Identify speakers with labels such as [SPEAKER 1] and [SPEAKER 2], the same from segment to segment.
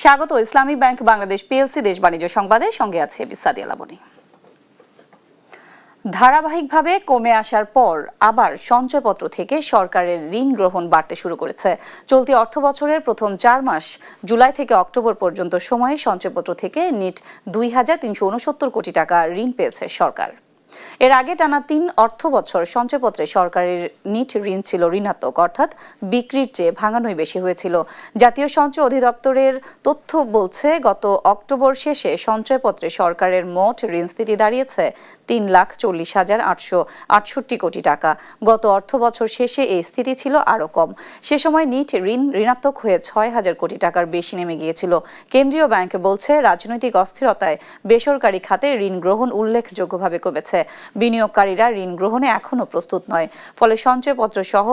[SPEAKER 1] স্বাগত ইসলামী bank Bangladesh PLC দেশ বাণিজ্য সংবাদের সঙ্গে আছে বিসাদিয়া লাবনী। ধারাবাহিকভাবে কমে আসার পর আবার সঞ্চয়পত্র থেকে সরকারের ঋণ গ্রহণ বাড়তে শুরু করেছে। চলতি অর্থবছরের প্রথম 4 মাস জুলাই থেকে অক্টোবর পর্যন্ত সময়ে সঞ্চয়পত্র থেকে নিট 2,369 কোটি টাকা ঋণ পেয়েছে সরকার। এর আগে টানা 3 অর্থবছর সঞ্চয়পত্রে সরকারের নিট ঋণ ছিল ঋণাত্মক, অর্থাৎ বিক্রির চেয়ে ভাঙানোই বেশি হয়েছিল। জাতীয় সঞ্চয় অধিদপ্তরের তথ্য বলছে, গত অক্টোবর শেষে সঞ্চয়পত্রে সরকারের মোট ঋণ স্থিতি দাঁড়িয়েছে 3,40,868 কোটি টাকা। গত অর্থবছর শেষে এই স্থিতি ছিল আরও কম। সে সময় নিট ঋণ ঋণাত্মক হয়ে 6,000 কোটি টাকার বেশি নেমে গিয়েছিল। কেন্দ্রীয় ব্যাংক বলছে, রাজনৈতিক অস্থিরতায় বেসরকারি খাতে ঋণ গ্রহণ উল্লেখযোগ্যভাবে কমেছে। বিনিয়োগকারীরা ঋণ গ্রহণে এখনও প্রস্তুত নয়। ফলে সঞ্চয়পত্র সহ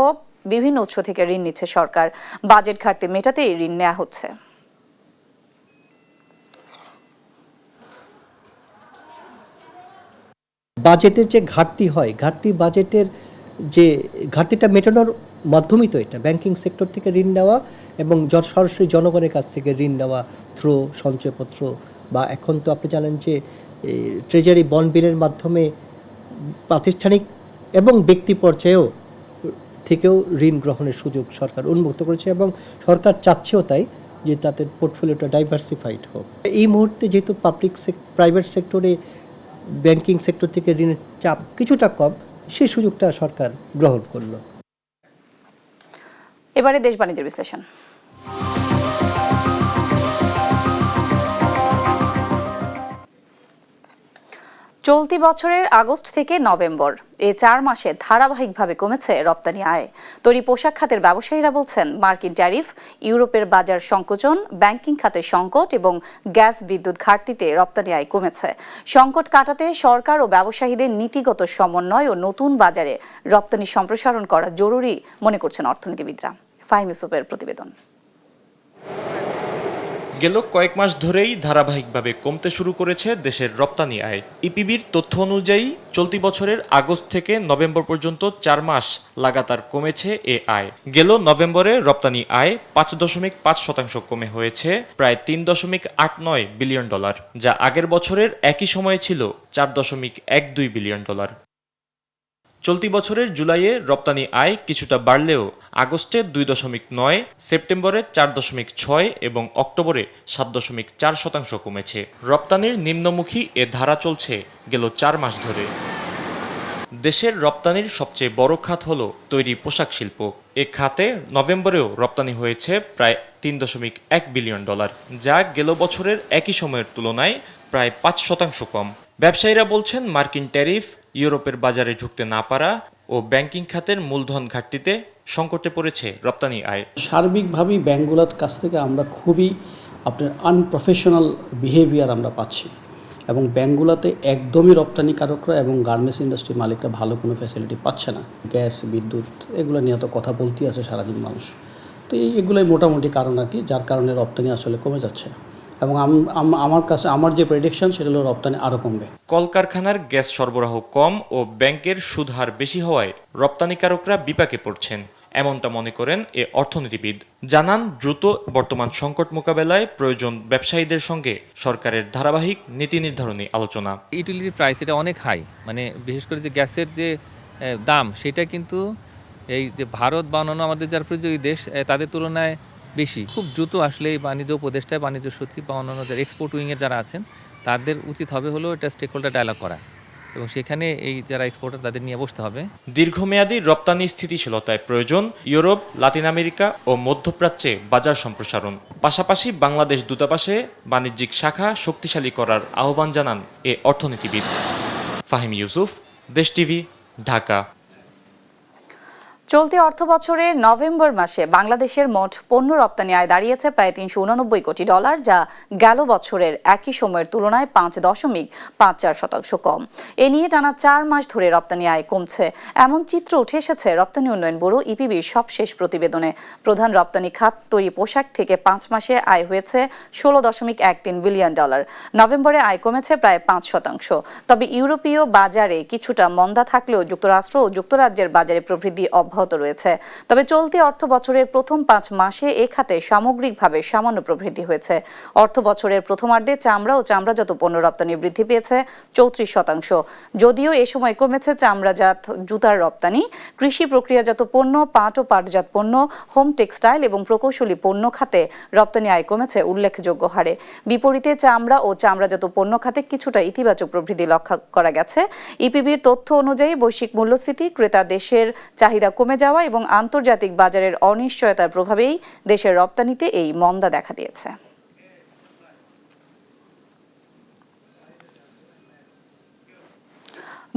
[SPEAKER 1] বিভিন্ন উৎস থেকে ঋণ নিচ্ছে সরকার। বাজেট ঘাটতি মেটাতে এই ঋণ নেওয়া হচ্ছে।
[SPEAKER 2] বাজেটের যে ঘাটতি হয়, বাজেটের যে ঘাটতিটা মেটানোর মাধ্যমই তো এটা ব্যাংকিং সেক্টর থেকে ঋণ নেওয়া এবং সরাসরি জনগণের কাছ থেকে ঋণ নেওয়া থ্রু সঞ্চয়পত্র, বা এখন তো আপনি জানেন যে ট্রেজারি বন্ড বিলের মাধ্যমে প্রাতিষ্ঠানিক এবং ব্যক্তি পর্যায়েও থেকেও ঋণ গ্রহণের সুযোগ সরকার উন্মুক্ত করেছে এবং সরকার চাচ্ছেও তাই যে তাদের পোর্টফোলিওটা ডাইভার্সিফাইড হোক। এই মুহূর্তে যেহেতু প্রাইভেট সেক্টরে ব্যাংকিং সেক্টর থেকে ঋণের চাপ কিছুটা কম, সেই সুযোগটা সরকার গ্রহণ করলো।
[SPEAKER 1] এবারে দেশ বাণিজ্যের বিশ্লেষণ। চলতি বছরের আগস্ট থেকে নভেম্বর এই 4 মাসে ধারাবাহিকভাবে কমেছে রপ্তানি আয়। তৈরি পোশাক খাতের ব্যবসায়ীরা বলছেন, মার্কিন ট্যারিফ, ইউরোপের বাজার সংকোচন, ব্যাংকিং খাতের সংকট এবং গ্যাস বিদ্যুৎ ঘাটতিতে রপ্তানি আয় কমেছে। সংকট কাটাতে সরকার ও ব্যবসায়ীদের নীতিগত সমন্বয় ও নতুন বাজারে রপ্তানি সম্প্রসারণ করা জরুরি মনে করছেন অর্থনীতিবিদরা। ফাহিম ইউসুফের প্রতিবেদন।
[SPEAKER 3] গেল কয়েক মাস ধরেই ধারাবাহিকভাবে কমতে শুরু করেছে দেশের রপ্তানি আয়। ইপিবির তথ্য অনুযায়ী চলতি বছরের আগস্ট থেকে নভেম্বর পর্যন্ত 4 মাস লাগাতার কমেছে এ আয়। গেল নভেম্বরে রপ্তানি আয় 5.5% কমে হয়েছে প্রায় $3.89 বিলিয়ন, যা আগের বছরের একই সময়ে ছিল $4.12 বিলিয়ন। চলতি বছরের জুলাইয়ে রপ্তানি আয় কিছুটা বাড়লেও আগস্টে 2.9, সেপ্টেম্বরে 4.6 এবং অক্টোবরে 7.4% কমেছে। রপ্তানির নিম্নমুখী এ ধারা চলছে গেল 4 মাস ধরে। দেশের রপ্তানির সবচেয়ে বড় খাত হল তৈরি পোশাক শিল্প। এ খাতে নভেম্বরেও রপ্তানি হয়েছে প্রায় $3.1 বিলিয়ন, যা গেল বছরের একই সময়ের তুলনায় প্রায় 5% কম। ব্যবসায়ীরা বলছেন, মার্কিন ট্যারিফ, ইউরোপের বাজারে ঢুকতে না পারা ও ব্যাংকিং খাতের মূলধন ঘাটতিতে সংকটে পড়েছে রপ্তানি আয়।
[SPEAKER 4] সার্বিকভাবেই ব্যাংকগুলোর কাছ থেকে আমরা খুবই আনপ্রফেশনাল বিহেভিয়ার আমরা পাচ্ছি এবং ব্যাংকগুলোতে একদমই রপ্তানিকারকরা এবং গার্মেন্টস ইন্ডাস্ট্রির মালিকরা ভালো কোনো ফ্যাসিলিটি পাচ্ছে না। গ্যাস, বিদ্যুৎ এগুলো নিয়ে তো কথা বলতেই আছে সারাদিন মানুষ। তো এগুলোই মোটামুটি কারণ আর কি, যার কারণে রপ্তানি আসলে কমে যাচ্ছে এবং আমার যে প্রেডিকশন সেটা হলো রপ্তানি আরও কমবে।
[SPEAKER 3] কলকারখানার গ্যাস সরবরাহ কম ও ব্যাংকের সুদ হার বেশি হওয়ায় রপ্তানিকারকরা বিপাকে পড়ছেন, এমনটা মনে করেন এ অর্থনীতিবিদ। জানান, দ্রুত বর্তমান সংকট মোকাবেলায় প্রয়োজন ব্যবসায়ীদের সঙ্গে সরকারের ধারাবাহিক নীতি নির্ধারণী আলোচনা।
[SPEAKER 5] ইউটিলিটি প্রাইস এটা অনেক হাই, মানে বিশেষ করে যে গ্যাসের যে দাম সেটা কিন্তু এই যে ভারত বা অন্যান্য আমাদের যারা প্রতিযোগী দেশ তাদের তুলনায় বেশি। খুব দ্রুত আসলে এই বাণিজ্য উপদেষ্টায়, বাণিজ্য সচিব বা অন্যান্য যারা এক্সপোর্ট উইংয়ের যারা আছেন তাদের উচিত হবে হলো এটা স্টেক হোল্ডার ডায়ালগ করা এবং সেখানে এই যারা এক্সপোর্টার তাদের নিয়ে বসতে হবে।
[SPEAKER 3] দীর্ঘমেয়াদী রপ্তানি স্থিতিশীলতায় প্রয়োজন ইউরোপ, লাতিন আমেরিকা ও মধ্যপ্রাচ্যে বাজার সম্প্রসারণ। পাশাপাশি বাংলাদেশ দূতাবাসে বাণিজ্যিক শাখা শক্তিশালী করার আহ্বান জানান এ অর্থনীতিবিদ। ফাহিম ইউসুফ, দেশ টিভি, ঢাকা।
[SPEAKER 1] চলতি অর্থবছরের নভেম্বর মাসে বাংলাদেশের মোট পণ্য রপ্তানি আয় দাঁড়িয়েছে প্রায় $389 কোটি, যা গেল বছরের একই সময়ের তুলনায় 5.54% কম। এ নিয়ে টানা 4 মাস ধরে রপ্তানি আয় কমছে, এমন চিত্র উঠে এসেছে রপ্তানি উন্নয়ন ব্যুরো ইপিবির সবশেষ প্রতিবেদনে। প্রধান রপ্তানি খাত তৈরি পোশাক থেকে 5 মাসে আয় হয়েছে $16.13 বিলিয়ন। নভেম্বরে আয় কমেছে প্রায় 5%। তবে ইউরোপীয় বাজারে কিছুটা মন্দা থাকলেও যুক্তরাষ্ট্র ও যুক্তরাজ্যের বাজারে প্রবৃদ্ধি অব্যাহত অব্যাহত রয়েছে। তবে চলতি অর্থ বছরের প্রথম 5 মাসে এ খাতে সামগ্রিকভাবে সামান্য প্রবৃদ্ধি হয়েছে। অর্থ বছরের প্রথমার্ধে চামড়া ও চামড়াজাত পণ্য রপ্তানি বৃদ্ধি পেয়েছে 34%। যদিও এ সময় কমেছে চামড়াজাত জুতার রপ্তানি, কৃষি প্রক্রিয়াজাত পণ্য, পাট ও পাটজাত পণ্য, হোম টেক্সটাইল এবং প্রকৌশলী পণ্য খাতে রপ্তানি আয় কমেছে উল্লেখযোগ্য হারে। বিপরীতে চামড়া ও চামড়াজাত পণ্য খাতে কিছুটা ইতিবাচক প্রবৃদ্ধি লক্ষ্য করা গেছে। ইপিবির তথ্য অনুযায়ী বৈশ্বিক মূল্যস্ফীতি, ক্রেতা দেশের চাহিদা কমে যাওয়া এবং আন্তর্জাতিক বাজারের অনিশ্চয়তার প্রভাবেই দেশের রপ্তানিতে এই মন্দা দেখা দিয়েছে।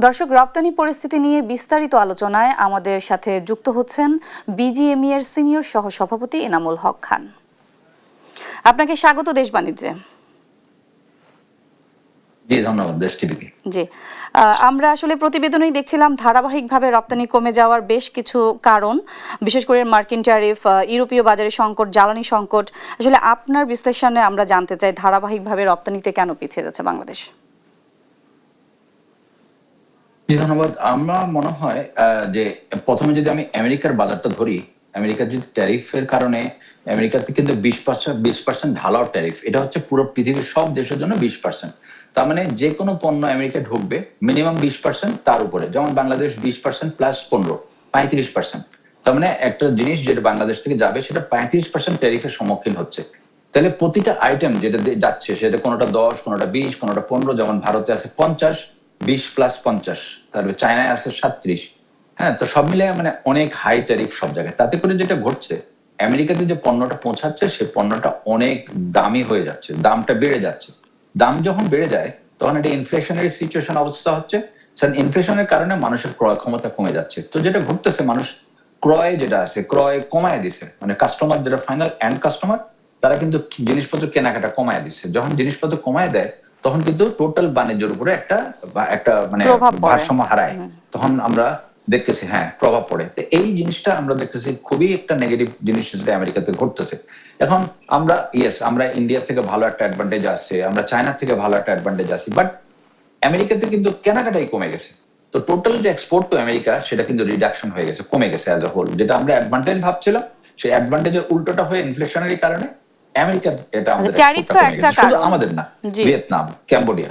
[SPEAKER 1] দর্শক, রপ্তানি পরিস্থিতি নিয়ে বিস্তারিত আলোচনায় আমাদের সাথে যুক্ত হচ্ছেন বিজিএমই এর সিনিয়র সহসভাপতি এনামুল হক খান। আপনাকে স্বাগত দেশ বাণিজ্যে।
[SPEAKER 6] জি ধন্যবাদ দেশ টিভিকে।
[SPEAKER 1] জি, আমরা আসলে প্রতিবেদনেই দেখছিলাম ধারাবাহিকভাবে রপ্তানি কমে যাওয়ার বেশ কিছু কারণ, বিশেষ করে মার্কিন ট্যারিফ, ইউরোপীয় বাজারে সংকট, জ্বালানি সংকট। আসলে আপনার বিশ্লেষণে আমরা জানতে চাই ধারাবাহিকভাবে রপ্তানিতে কেন পিছিয়ে যাচ্ছে বাংলাদেশ?
[SPEAKER 6] জি ধন্যবাদ। আমার মনে হয় যে প্রথমে যদি আমি আমেরিকার বাজারটা ধরি, আমেরিকার যদি ট্যারিফের কারণে আমেরিকাতে কিন্তু 20% ঢালাও ট্যারিফ, এটা হচ্ছে পুরো পৃথিবীর সব দেশের জন্য 20%। তার মানে যে কোনো পণ্য আমেরিকায় ঢুকবে মিনিমাম 20% তার উপরে, যেমন বাংলাদেশ 20% প্লাস 15, 35%। তার মানে একটা জিনিস যেটা বাংলাদেশ থেকে যাবে সেটা 35% ট্যারিফের সম্মুখীন হচ্ছে। তাহলে প্রতিটা আইটেম যেটা যাচ্ছে সেটা কোনোটা 10, কোনোটা 20, কোনোটা 15, যেমন ভারতে আছে 50, 20 প্লাস 50, তারপরে চায়নায় আছে 37। হ্যাঁ, তো সব মিলে মানে অনেক হাই ট্যারিফ সব জায়গায়। তাতে করে যেটা ঘটছে, আমেরিকাতে যে পণ্যটা পৌঁছাচ্ছে সে পণ্যটা অনেক দামি হয়ে যাচ্ছে, দামটা বেড়ে যাচ্ছে। দাম যখন বেড়ে যায় তখন একটা ইনফ্লেশনারি সিচুয়েশন অবস্থা হচ্ছে। ইনফ্লেশনের কারণে মানুষের ক্রয় ক্ষমতা কমে যাচ্ছে। তো যেটা ঘটতেছে, মানুষ ক্রয় যেটা আছে ক্রয় কমায় দিছে, মানে কাস্টমার যেটা ফাইনাল এন্ড কাস্টমার তারা কিন্তু জিনিসপত্র কেনাকাটা কমায় দিচ্ছে। যখন জিনিসপত্র কমায় দেয় তখন কিন্তু টোটাল বাণিজ্যের উপরে একটা মানে ভারসাম্য হারায়। তখন আমরা দেখতেছি প্রভাব পড়ে। তো এই জিনিসটা আমরা দেখতেছি খুবই একটা নেগেটিভ জিনিস যেটা আমেরিকাতে ঘটতেছে। এখন আমরা ইন্ডিয়া থেকে ভালো একটা অ্যাডভান্টেজ আসছে, আমরা চায়না থেকে ভালো একটা অ্যাডভান্টেজ আসছে, বাট আমেরিকাতে কিন্তু কেনাকাটাই কমে গেছে। তো টোটাল যে এক্সপোর্ট টু আমেরিকা সেটা কিন্তু রিডাকশন হয়ে গেছে, কমে গেছে অ্যাজ এ হোল। যেটা আমরা অ্যাডভান্টেজ ভাবছিলাম সেই অ্যাডভান্টেজের উল্টোটা হয়ে ইনফ্লেশনারি কারণে আমেরিকার এটা শুধু আমাদের না, ভিয়েতনাম, ক্যাম্বোডিয়া,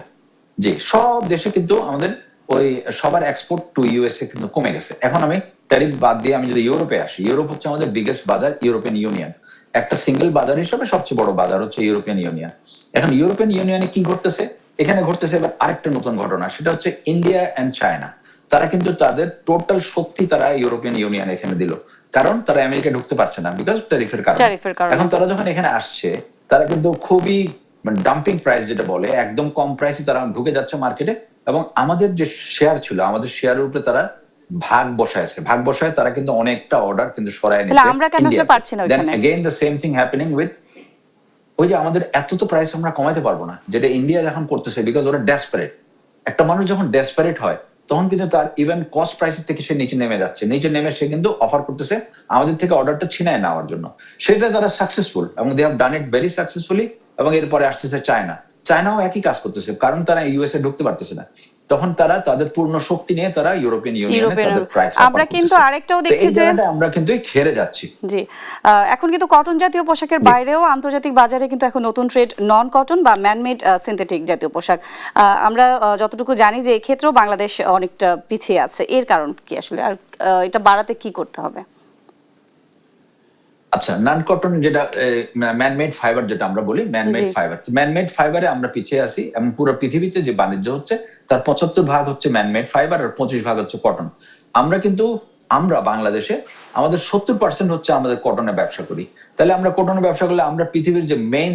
[SPEAKER 6] জি সব দেশে কিন্তু আমাদের ওই সবার এক্সপোর্ট টু ইউএসএ কিন্তু কমে গেছে। এখন আমি ট্যারিফ বাদ দিয়ে আমি যদি ইউরোপে আসি, ইউরোপ হচ্ছে আমাদের বিগেস্ট বাজার, ইউরোপিয়ান ইউনিয়ন একটা সিঙ্গেল বাজার হিসেবে সবচেয়ে বড় বাজার হচ্ছে ইউরোপিয়ান ইউনিয়ন। এখন ইউরোপিয়ান ইউনিয়নে কি ঘটতেছে, এখানে ঘটতেছে এবার আরেকটা নতুন ঘটনা, সেটা হচ্ছে ইন্ডিয়া এন্ড চায়না। তারা কিন্তু তাদের টোটাল শক্তি তারা ইউরোপিয়ান ইউনিয়ন এখানে দিল, কারণ তারা আমেরিকা ঢুকতে পারছে না বিকজ ট্যারিফের কারণে। এখন তারা যখন এখানে আসছে তারা কিন্তু খুবই ডাম্পিং প্রাইস যেটা বলে, একদম কম প্রাইসে তারা ঢুকে যাচ্ছে মার্কেটে। এবং আমাদের যে শেয়ার ছিল, আমাদের শেয়ারের উপরে তারা ভাগ বসায় তারা কিন্তু অনেকটা অর্ডার কিন্তু সরায় নিচ্ছে।
[SPEAKER 1] আমরা কেন আসলে পারছি না ওখানে?
[SPEAKER 6] Again the same thing happening with ওই যে আমাদের এত তো প্রাইস আমরা কমাইতে পারবো না, যেটা ইন্ডিয়া যখন করতেছে, বিকজ ওরা ডেসপারেট। একটা মানুষ যখন ডেসপারেট হয় তখন কিন্তু তার ইভেন কস্ট প্রাইসের থেকে সে নিচে নেমে যাচ্ছে, নিচে নেমে সে কিন্তু অফার করতেছে আমাদের থেকে অর্ডারটা ছিনায় নেওয়ার জন্য। সেটা তারা সাকসেসফুল এবং they have done it very successfully. এবং এরপরে আসতেছে চায়নাও একই কাজ করতেছে, কারণ তারা ইউএসএ ঢুকতে পারতেছে না। তখন তারা তাদের পূর্ণ শক্তি নিয়ে তারা ইউরোপিয়ান ইউনিয়নে তাদের প্রাইস অফার করতেছে। আমরা কিন্তু আরেকটাও দেখছি যে আমরা কিন্তু খেরে যাচ্ছি।
[SPEAKER 1] জি, এখন কিন্তু কটন জাতীয় পোশাকের বাইরেও আন্তর্জাতিক বাজারে কিন্তু এখন নতুন ট্রেড নন কটন বা ম্যানমেড সিনথেটিক জাতীয় পোশাক। আমরা যতটুকু জানি যে এই ক্ষেত্রেও বাংলাদেশ অনেকটা পিছিয়ে আছে। এর কারণ কি আসলে, আর এটা বাড়াতে কি করতে হবে?
[SPEAKER 6] আচ্ছা, নন কটন যেটা ম্যানমেড ফাইবার যেটা আমরা বলি, ম্যানমেড ফাইবারে আমরা পিছিয়ে আছি। এবং পুরো পৃথিবীতে যে বাণিজ্য হচ্ছে তার 75% হচ্ছে ম্যানমেড ফাইবার আর 25% হচ্ছে কটন। আমরা বাংলাদেশে আমাদের 70% হচ্ছে আমাদের কটনে ব্যবসা করি। তাহলে আমরা কটনে ব্যবসা করলে আমরা পৃথিবীর যে মেইন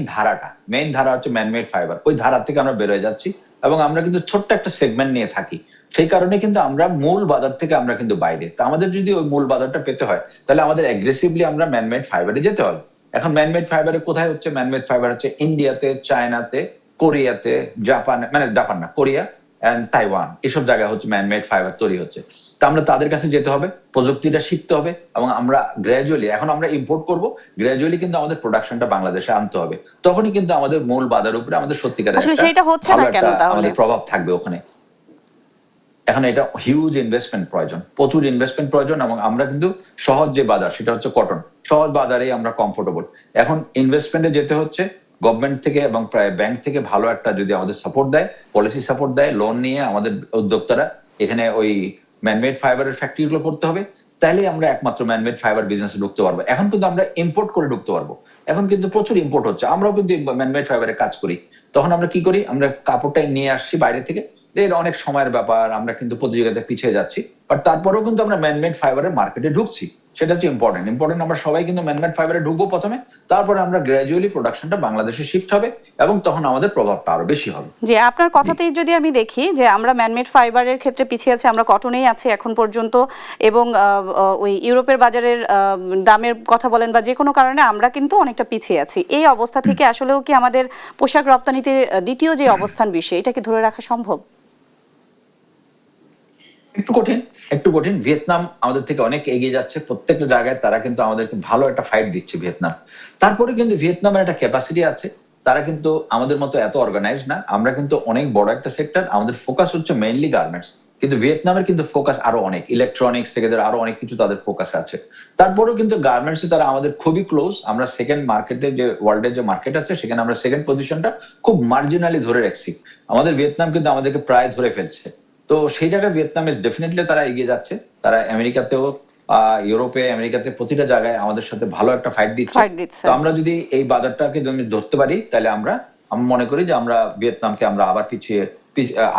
[SPEAKER 6] ধারা হচ্ছে ম্যানমেড ফাইবার, ওই ধারা থেকে আমরা বেরোয় যাচ্ছি এবং আমরা কিন্তু ছোট্ট একটা সেগমেন্ট নিয়ে থাকি। সেই কারণে কিন্তু আমরা মূল বাজার থেকে আমরা কিন্তু বাইরে। তা আমাদের যদি ওই মূল বাজারটা পেতে হয় তাহলে আমাদের অ্যাগ্রেসিভলি আমরা ম্যানমেড ফাইবারে যেতে হবে। এখন ম্যানমেড ফাইবারে কোথায় হচ্ছে? ম্যানমেড ফাইবার হচ্ছে ইন্ডিয়াতে, চায়নাতে, কোরিয়াতে, কোরিয়া এন্ড তাইওয়ান, এসব জায়গায় হচ্ছে ম্যানমেড ফাইবার তৈরি হচ্ছে। তা আমরা তাদের কাছে যেতে হবে, প্রযুক্তিটা শিখতে হবে এবং আমরা গ্র্যাজুয়ালি, এখন আমরা ইম্পোর্ট করব, গ্র্যাজুয়ালি কিন্তু আমাদের প্রোডাকশনটা বাংলাদেশে আনতে হবে। তখনই কিন্তু আমাদের মূল বাজারের উপরে আমাদের সত্যিকারের
[SPEAKER 1] সেটা হচ্ছে না কেন তাহলে
[SPEAKER 6] আমাদের প্রভাব থাকবে ওখানে। এখন এটা হিউজ ইনভেস্টমেন্ট প্রয়োজন, প্রচুর ইনভেস্টমেন্ট প্রয়োজন, এবং আমরা কিন্তু সহজ যে বাজার সেটা হচ্ছে কটন, সহজ বাজারেই আমরা কমফোর্টেবল। এখন ইনভেস্টমেন্টে যেতে হচ্ছে গভর্নমেন্ট থেকে এবং প্রায় ব্যাংক থেকে ভালো একটা যদি আমাদের সাপোর্ট দেয়, পলিসি সাপোর্ট দেয়, লোন নিয়ে আমাদের উদ্যোক্তারা এখানে ওই ম্যানমেড ফাইবারের ফ্যাক্টরিগুলো করতে হবে, তাহলেই আমরা একমাত্র ম্যানমেড ফাইবার বিজনেসে ঢুকতে পারবো। এখন কিন্তু আমরা ইম্পোর্ট করে ঢুকতে পারবো, এখন কিন্তু প্রচুর ইম্পোর্ট হচ্ছে, আমরাও কিন্তু ম্যানমেড ফাইবারে কাজ করি। তখন আমরা কি করি, আমরা কাপড়টাই নিয়ে আসছি বাইরে থেকে, এর অনেক সময়ের ব্যাপার, আমরা কিন্তু প্রতিযোগিতায় পিছিয়ে যাচ্ছি, বাট তারপরেও কিন্তু আমরা ম্যানমেড ফাইবারের মার্কেটে ঢুকছি, সেটা হচ্ছে ইম্পর্টেন্ট। আমরা সবাই কিন্তু ম্যানমেড ফাইবারে ঢুকবো প্রথমে, তারপরে আমরা গ্র্যাজুয়ালি প্রোডাকশনটা বাংলাদেশে শিফট হবে এবং তখন আমাদের প্রভাবটা আরো বেশি হবে।
[SPEAKER 1] যে আপনার কথাতেই যদি আমি দেখি যে আমরা ম্যানমেড ফাইবারের ক্ষেত্রে পিছিয়ে আছি, আমরা কটনেই আছি এখন পর্যন্ত, এবং ওই ইউরোপের বাজারের দামের কথা বলেন বা যে কোনো কারণে আমরা কিন্তু অনেকটা পিছিয়ে আছি। এই অবস্থা থেকে আসলেও কি আমাদের পোশাক রপ্তানিতে দ্বিতীয় যে অবস্থান বিষয়, এটা কি ধরে রাখা সম্ভব?
[SPEAKER 6] একটু কঠিন। ভিয়েতনাম আমাদের থেকে অনেক এগিয়ে যাচ্ছে প্রত্যেকটা জায়গায়, তারা কিন্তু আমাদেরকে ভালো একটা ফাইট দিচ্ছে ভিয়েতনাম। তারপরে কিন্তু ভিয়েতনামের একটা ক্যাপাসিটি আছে, তারা কিন্তু আমাদের মতো এত অর্গানাইজ না, আমরা কিন্তু অনেক বড় একটা সেক্টর, আমাদের ফোকাস হচ্ছে মেইনলি গার্মেন্টস, কিন্তু ভিয়েতনামের কিন্তু ফোকাস আরো অনেক, ইলেকট্রনিক্স থেকে আরো অনেক কিছু তাদের ফোকাস আছে। তারপরেও কিন্তু গার্মেন্টসে তারা আমাদের খুবই ক্লোজ, আমরা সেকেন্ড মার্কেটে যে ওয়ার্ল্ডের যে মার্কেট আছে সেখানে আমরা সেকেন্ড পজিশনটা খুব মার্জিনালি ধরে রাখছি, আমাদের ভিয়েতনাম কিন্তু আমাদেরকে প্রায় ধরে ফেলছে। তো সেই জায়গায় ভিয়েতনামে ডেফিনেটলি তারা এগিয়ে যাচ্ছে, তারা আমেরিকাতেও ইউরোপে আমেরিকাতে প্রতিটা জায়গায় আমাদের সাথে ভালো একটা ফাইট দিচ্ছে। তো আমরা যদি এই বাজারটাকে যদি ধরতে পারি তাহলে আমি মনে করি যে আমরা ভিয়েতনামকে আমরা আবার পিছিয়ে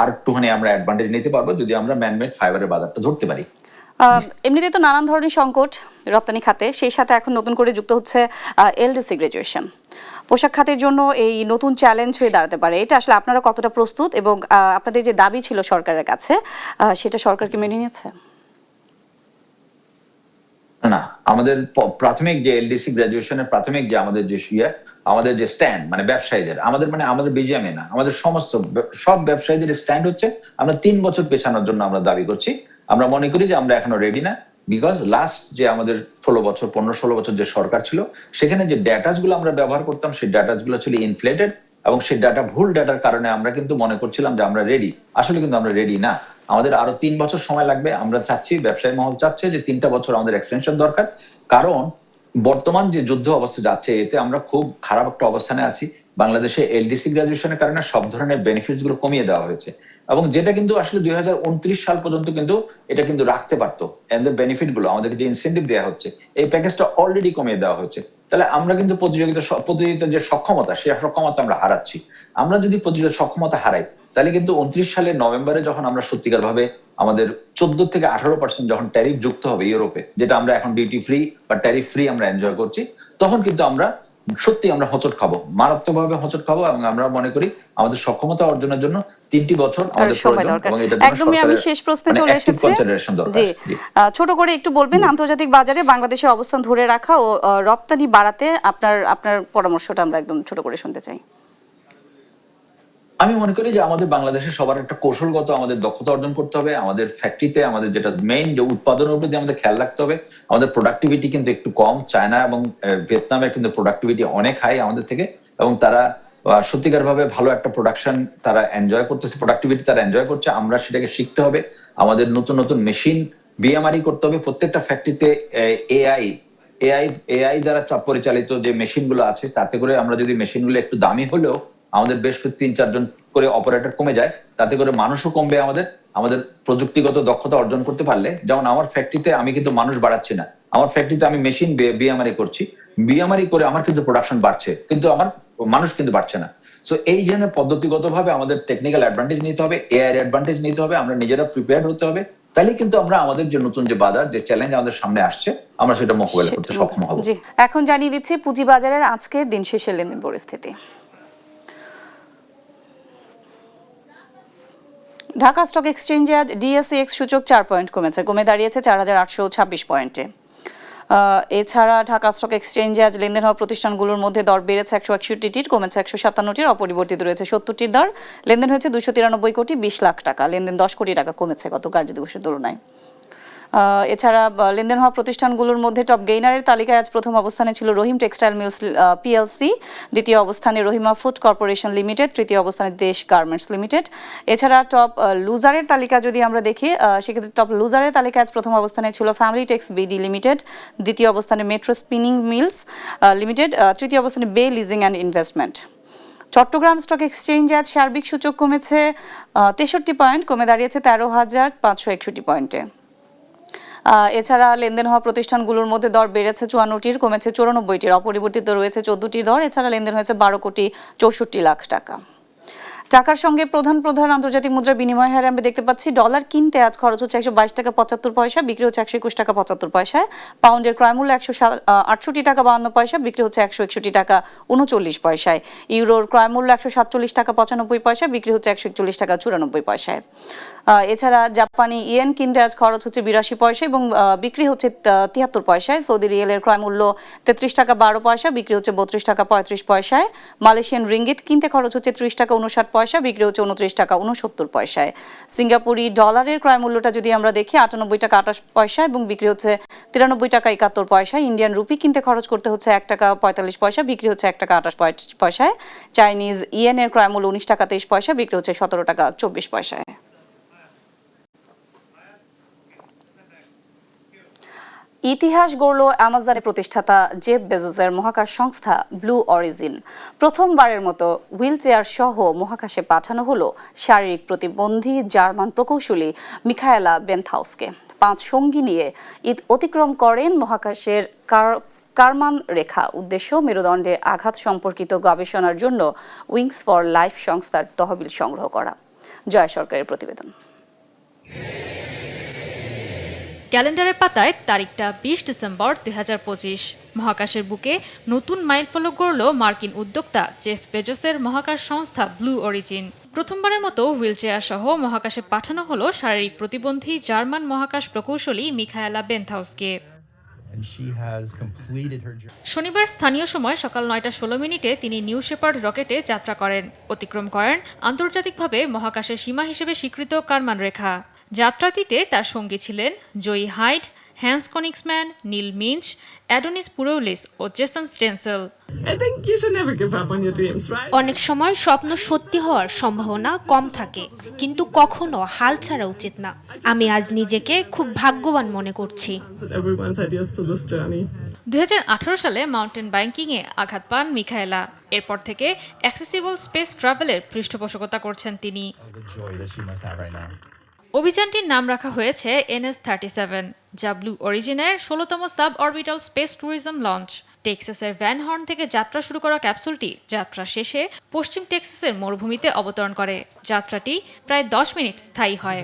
[SPEAKER 6] আর একটুখানি আমরা অ্যাডভান্টেজ নিতে পারবো যদি আমরা ম্যানমেড ফাইবারের বাজারটা ধরতে পারি।
[SPEAKER 1] এমনিতে তো নানান ধরনের সংকট রপ্তানি খাতে, সেই সাথে এখন নতুন করে যুক্ত হচ্ছে এলডিসি গ্র্যাজুয়েশন। পোশাক খাতের জন্য এই নতুন চ্যালেঞ্জ হয়ে দাঁড়াতে পারে, এটা আসলে আপনারা কতটা প্রস্তুত, এবং আপনাদের যে দাবি ছিল সরকারের কাছে সেটা সরকার কি মেনে নিয়েছে?
[SPEAKER 6] না, আমাদের প্রাথমিক যে এলডিসি গ্র্যাজুয়েশনের প্রাথমিক যে আমাদের যে আমাদের যে স্ট্যান্ড, মানে ব্যবসায়ীদের, আমাদের বিজিএমএ না, আমাদের সমস্ত সব ব্যবসায়ীদের স্ট্যান্ড হচ্ছে আমরা 3 বছর পেছানোর জন্য আমরা দাবি করছি। আমরা মনে করি যে আমরা এখনো রেডি না, বিকজ লাস্ট যে আমাদের 15-16 বছর যে সরকার ছিল সেখানে যে ডেটাস গুলো আমরা ব্যবহার করতাম সেই ডেটাস গুলো ছিল ইনফ্লেটেড, এবং সেই ডাটা ভুল ডাটার কারণে আমরা কিন্তু মনে করছিলাম যে আমরা রেডি, আসলে কিন্তু আমরা রেডি না। আমাদের আরো 3 বছর সময় লাগবে। আমরা চাচ্ছি, ব্যবসায়ী মহল চাচ্ছে যে 3টা বছর আমাদের এক্সটেনশন দরকার, কারণ বর্তমান যে যুদ্ধ অবস্থা যাচ্ছে এতে আমরা খুব খারাপ একটা অবস্থানে আছি। বাংলাদেশে এলডিসি গ্র্যাজুয়েশনের কারণে সব ধরনের বেনিফিটস গুলো কমিয়ে দেওয়া হয়েছে, এবং যেটা কিন্তু আসলে 2029 সাল পর্যন্ত কিন্তু এটা কিন্তু রাখতে পারতো, এদের বেনিফিট গুলো আমাদেরকে যে ইনসেন্টিভ দেওয়া হচ্ছে এই প্যাকেজটা অলরেডি কমিয়ে দেওয়া হয়েছে। তাহলে আমরা কিন্তু প্রতিযোগিতার যে সক্ষমতা, সেই সক্ষমতা আমরা হারাচ্ছি। আমরা যদি প্রতিযোগিতার সক্ষমতা হারাই তাহলে কিন্তু 29 সালের নভেম্বরে যখন আমরা সত্যিকার ভাবে আমাদের 14-18% যখন ট্যারিফ যুক্ত হবে ইউরোপে, যেটা আমরা এখন ডিউটি ফ্রি বা ট্যারিফ ফ্রি আমরা এনজয় করছি, তখন কিন্তু আমরা সত্যি আমরা হোঁচট খাবো, মারাত্মকভাবে হোঁচট খাবো। এবং আমরা মনে করি আমাদের সক্ষমতা অর্জনের জন্য 3টি বছর আমাদের প্রয়োজন, এবং এটা
[SPEAKER 1] একদমই আমি শেষ প্রশ্নে চলে এসেছি। জি, ছোট করে একটু বলবেন আন্তর্জাতিক বাজারে বাংলাদেশের অবস্থান ধরে রাখা ও রপ্তানি বাড়াতে আপনার পরামর্শটা আমরা একদম ছোট করে শুনতে চাই।
[SPEAKER 6] আমি মনে করি যে আমাদের বাংলাদেশের সবার একটা কৌশলগত আমাদের দক্ষতা অর্জন করতে হবে, আমাদের ফ্যাক্টরিতে আমাদের যেটা মেইন যে উৎপাদনের উপর দিয়ে আমাদের খেয়াল রাখতে হবে। আমাদের প্রোডাক্টিভিটি কিন্তু একটু কম, চায়না এবং ভিয়েতনামের কিন্তু প্রোডাক্টিভিটি অনেক হাই আমাদের থেকে, এবং তারা সত্যিকার ভাবে ভালো একটা প্রোডাকশন তারা এনজয় করতেছে, প্রোডাক্টিভিটি তারা এনজয় করছে। আমরা সেটাকে শিখতে হবে, আমাদের নতুন নতুন মেশিন বিএমআরই করতে হবে প্রত্যেকটা ফ্যাক্টরিতে। এআই দ্বারা পরিচালিত যে মেশিন গুলো আছে, তাতে করে আমরা যদি মেশিন গুলো একটু দামি হলেও আমাদের বেশ 3-4 জন করে অপারেটর কমে যায়, তাতে করে মানুষও কমবে। আমাদের প্রযুক্তিগত দক্ষতা অর্জন করতে পারলে, যেমন আমার ফ্যাক্টরিতে আমি কিন্তু মানুষ বাড়াচ্ছি না, আমার ফ্যাক্টরিতে আমি মেশিন বিএমআরই করছি, বিএমআরই করে আমার কিন্তু প্রোডাকশন বাড়ছে, কিন্তু আমার মানুষ কিন্তু বাড়ছে না। সো এই জন্য পদ্ধতিগতভাবে আমাদের টেকনিক্যাল অ্যাডভান্টেজ নিতে হবে, এআই এর অ্যাডভান্টেজ নিতে হবে, আমরা নিজেরা প্রিপেয়ার্ড হতে হবে, তাহলে কিন্তু আমরা আমাদের যে নতুন যে বাজার, যে চ্যালেঞ্জ আমাদের সামনে আসছে, আমরা সেটা মোকাবেলা করতে সক্ষম হব।
[SPEAKER 1] জি, এখন জানিয়ে দিচ্ছি পুঁজিবাজারের আজকের দিন শেষের লেনদেন পরিস্থিতি। ঢাকা স্টক এক্সচেঞ্জে আজ ডিএসইএক্স সূচক 4 পয়েন্ট কমেছে, কমে দাঁড়িয়েছে 4826 পয়েন্টে। এছাড়া ঢাকা স্টক এক্সচেঞ্জে আজ লেনদেন হওয়া প্রতিষ্ঠানগুলোর মধ্যে দর বেড়েছে 161টির, কমেছে 157টির, অপরিবর্তিত রয়েছে 70টির দর। লেনদেন হয়েছে 293 কোটি 20 লাখ টাকা, লেনদেন 10 কোটি টাকা কমেছে গত কার্যদিবসের তুলনায়। এছাড়া লেনদেন হওয়া প্রতিষ্ঠানগুলোর মধ্যে টপ গেইনারের তালিকায় আজ প্রথম অবস্থানে ছিল রহিম টেক্সটাইল মিলস পিএলসি, দ্বিতীয় অবস্থানে রহিমা ফুড কর্পোরেশন লিমিটেড, তৃতীয় অবস্থানে দেশ গার্মেন্টস লিমিটেড। এছাড়া টপ লুজারের তালিকা যদি আমরা দেখি, সেক্ষেত্রে টপ লুজারের তালিকায় আজ প্রথম অবস্থানে ছিল ফ্যামিলি টেক্স বিডি লিমিটেড, দ্বিতীয় অবস্থানে মেট্রো স্পিনিং মিলস লিমিটেড, তৃতীয় অবস্থানে Bay Leasing and Investment. Chittagong Stock এক্সচেঞ্জে আজ সার্বিক সূচক কমেছে 63 পয়েন্ট, কমে দাঁড়িয়েছে 13,561 পয়েন্টে। এছাড়া লেনদেন হওয়া প্রতিষ্ঠানগুলোর মধ্যে দর বেড়েছে 54টির, কমেছে 94টির, অপরিবর্তিত রয়েছে 14টি দর। এছাড়া লেনদেন হয়েছে 12,64,00,000 টাকা। টাকার সঙ্গে প্রধান আন্তর্জাতিক মুদ্রা বিনিময় হারে আমরা দেখতে পাচ্ছি ডলার কিনতে আজ খরচ হচ্ছে 122 টাকা 75 পয়সা, বিক্রি হচ্ছে 121 টাকা 75 পয়সায়। পাউন্ডের ক্রয়মূল্য 168 টাকা 52 পয়সা, বিক্রি হচ্ছে 161 টাকা 39 পয়সায়। ইউরোর ক্রয়মূল্য 147 টাকা 95 পয়সা, বিক্রি হচ্ছে 141 টাকা 94 পয়সায়। এছাড়া জাপানি ইয়েন কিনতে আজ খরচ হচ্ছে 82 পয়সা এবং বিক্রি হচ্ছে 73 পয়সায়। সৌদি রিয়েলের ক্রয় মূল্য 33 টাকা 12 পয়সা, বিক্রি হচ্ছে 32 টাকা 35 পয়সায়। মালয়েশিয়ান রিঙ্গিত কিনতে খরচ হচ্ছে 30 টাকা 59 পয়সা, বিক্রি হচ্ছে 29 টাকা 69 পয়সায়। সিঙ্গাপুরি ডলারের ক্রয় মূল্যটা যদি আমরা দেখি 98 টাকা 28 পয়সা এবং বিক্রি হচ্ছে 93 টাকা 71 পয়সায়। ইন্ডিয়ান রুপি কিনতে খরচ করতে হচ্ছে 1 টাকা 45 পয়সা, বিক্রি হচ্ছে 1 টাকা 28 পয়সায়। চাইনিজ ইয়েনের ক্রয় মূল্য 19 টাকা 23 পয়সা, বিক্রি হচ্ছে 17 টাকা 24 পয়সায়। ইতিহাস গড়ল অ্যামাজনের প্রতিষ্ঠাতা জেফ বেজোসের মহাকাশ সংস্থা ব্লু অরিজিন। প্রথমবারের মতো হুইল চেয়ার সহ মহাকাশে পাঠানো হলো শারীরিক প্রতিবন্ধী জার্মান প্রকৌশলী মিখায়েলা বেনথাউসকে। 5 সঙ্গী নিয়ে অতিক্রম করেন মহাকাশের কারমান রেখা। উদ্দেশ্য মেরুদণ্ডে আঘাত সম্পর্কিত গবেষণার জন্য উইংস ফর লাইফ সংস্থার তহবিল সংগ্রহ করা। জয়া সরকারের প্রতিবেদন।
[SPEAKER 7] ক্যালেন্ডারের পাতায় তারিখটা 20 ডিসেম্বর 2025। মহাকাশের বুকে নতুন মাইলফলক গড়ল মার্কিন উদ্যোক্তা জেফ বেজোসের মহাকাশ সংস্থা ব্লু অরিজিন। প্রথমবারের মতো হুইলচেয়ার সহ মহাকাশে পাঠানো হলো শারীরিক প্রতিবন্ধী জার্মান মহাকাশ প্রকৌশলী মিখায়েলা বেনথাউসকে। শনিবার স্থানীয় সময় সকাল 9:16 তিনি নিউ শেপার্ড রকেটে যাত্রা করেন, অতিক্রম করেন আন্তর্জাতিকভাবে মহাকাশের সীমা হিসেবে স্বীকৃত কারমান রেখা। যাত্রাটিতে তার সঙ্গী ছিলেন জয়ী হাইড, হ্যান্স কনিক্সম্যান, নীল মিঞ্চ, অ্যাডোনিস পুরৌলিস ও জেসন স্টেনসেল।
[SPEAKER 8] অনেক সময় স্বপ্ন সত্যি হওয়ার সম্ভাবনা কম থাকে, কিন্তু কখনো হাল ছাড়া উচিত না। আমি আজ নিজেকে খুব ভাগ্যবান মনে করছি।
[SPEAKER 7] 2018 সালে মাউন্টেন বাইকিংয়ে আঘাত পান মিখায়েলা। এরপর থেকে অ্যাক্সেসিবল স্পেস ট্রাভেলের পৃষ্ঠপোষকতা করছেন তিনি। অভিযানটির নাম রাখা হয়েছে NS-37, যা ব্লু অরিজিনের 16তম sub orbital space tourism launch. টেক্সাসের ভ্যান হর্ন থেকে যাত্রা শুরু করা ক্যাপসুলটি যাত্রা শেষে পশ্চিম টেক্সাসের মরুভূমিতে অবতরণ করে। যাত্রাটি প্রায় 10 মিনিট স্থায়ী হয়।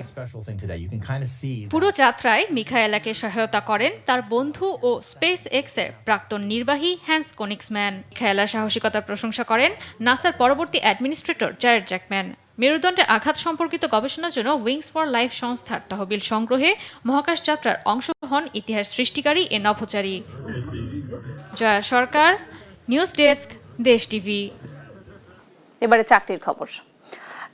[SPEAKER 7] পুরো যাত্রায় মিখায়েলাকে সহায়তা করেন তার বন্ধু ও স্পেস এক্সের প্রাক্তন নির্বাহী হ্যান্স কনিক্সম্যান। মিখায়েলার সাহসিকতার প্রশংসা করেন নাসার পরবর্তী অ্যাডমিনিস্ট্রেটর জ্যারেড জ্যাকম্যান। মেরুদণ্ডে আঘাত সম্পর্কিত গবেষণার জন্য উইংস ফর লাইফ সংস্থার তহবিল সংগ্রহে মহাকাশ যাত্রার অংশ হন ইতিহাস সৃষ্টিকারী এ নভোচারী। জয়া সরকার, নিউজ ডেস্ক, দেশ টিভি।
[SPEAKER 1] এবারে চাকরির খবর।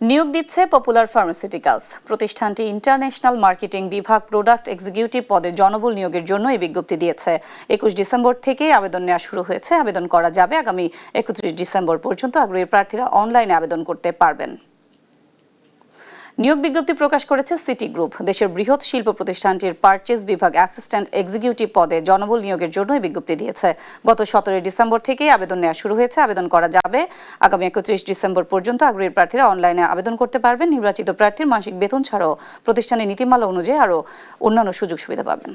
[SPEAKER 1] নিয়োগ দিচ্ছে পপুলার ফার্মাসিউটিক্যালস। প্রতিষ্ঠানটি ইন্টারন্যাশনাল মার্কেটিং বিভাগ প্রোডাক্ট এক্সিকিউটিভ পদে জনবল নিয়োগের জন্য এই বিজ্ঞপ্তি দিয়েছে। 21 ডিসেম্বর থেকে আবেদন নেওয়া শুরু হয়েছে। আবেদন করা যাবে আগামী 31 ডিসেম্বর পর্যন্ত। আগ্রহী প্রার্থীরা অনলাইনে আবেদন করতে পারবেন। নিয়োগ বিজ্ঞপ্তি প্রকাশ করেছে সিটি গ্রুপ। দেশের বৃহৎ শিল্প প্রতিষ্ঠানটির পারচেজ বিভাগ অ্যাসিস্ট্যান্ট এক্সিকিউটিভ পদে জনবল নিয়োগের জন্য এই বিজ্ঞপ্তি দিয়েছে। গত 17 ডিসেম্বর থেকে আবেদন নেওয়া শুরু হয়েছে। আবেদন করা যাবে আগামী 31 ডিসেম্বর পর্যন্ত। আগ্রহী প্রার্থীরা অনলাইনে আবেদন করতে পারবেন। নির্বাচিত প্রার্থীর মাসিক বেতন ছাড়াও প্রতিষ্ঠানের নীতিমালা অনুযায়ী আরও অন্যান্য সুযোগ সুবিধা পাবেন।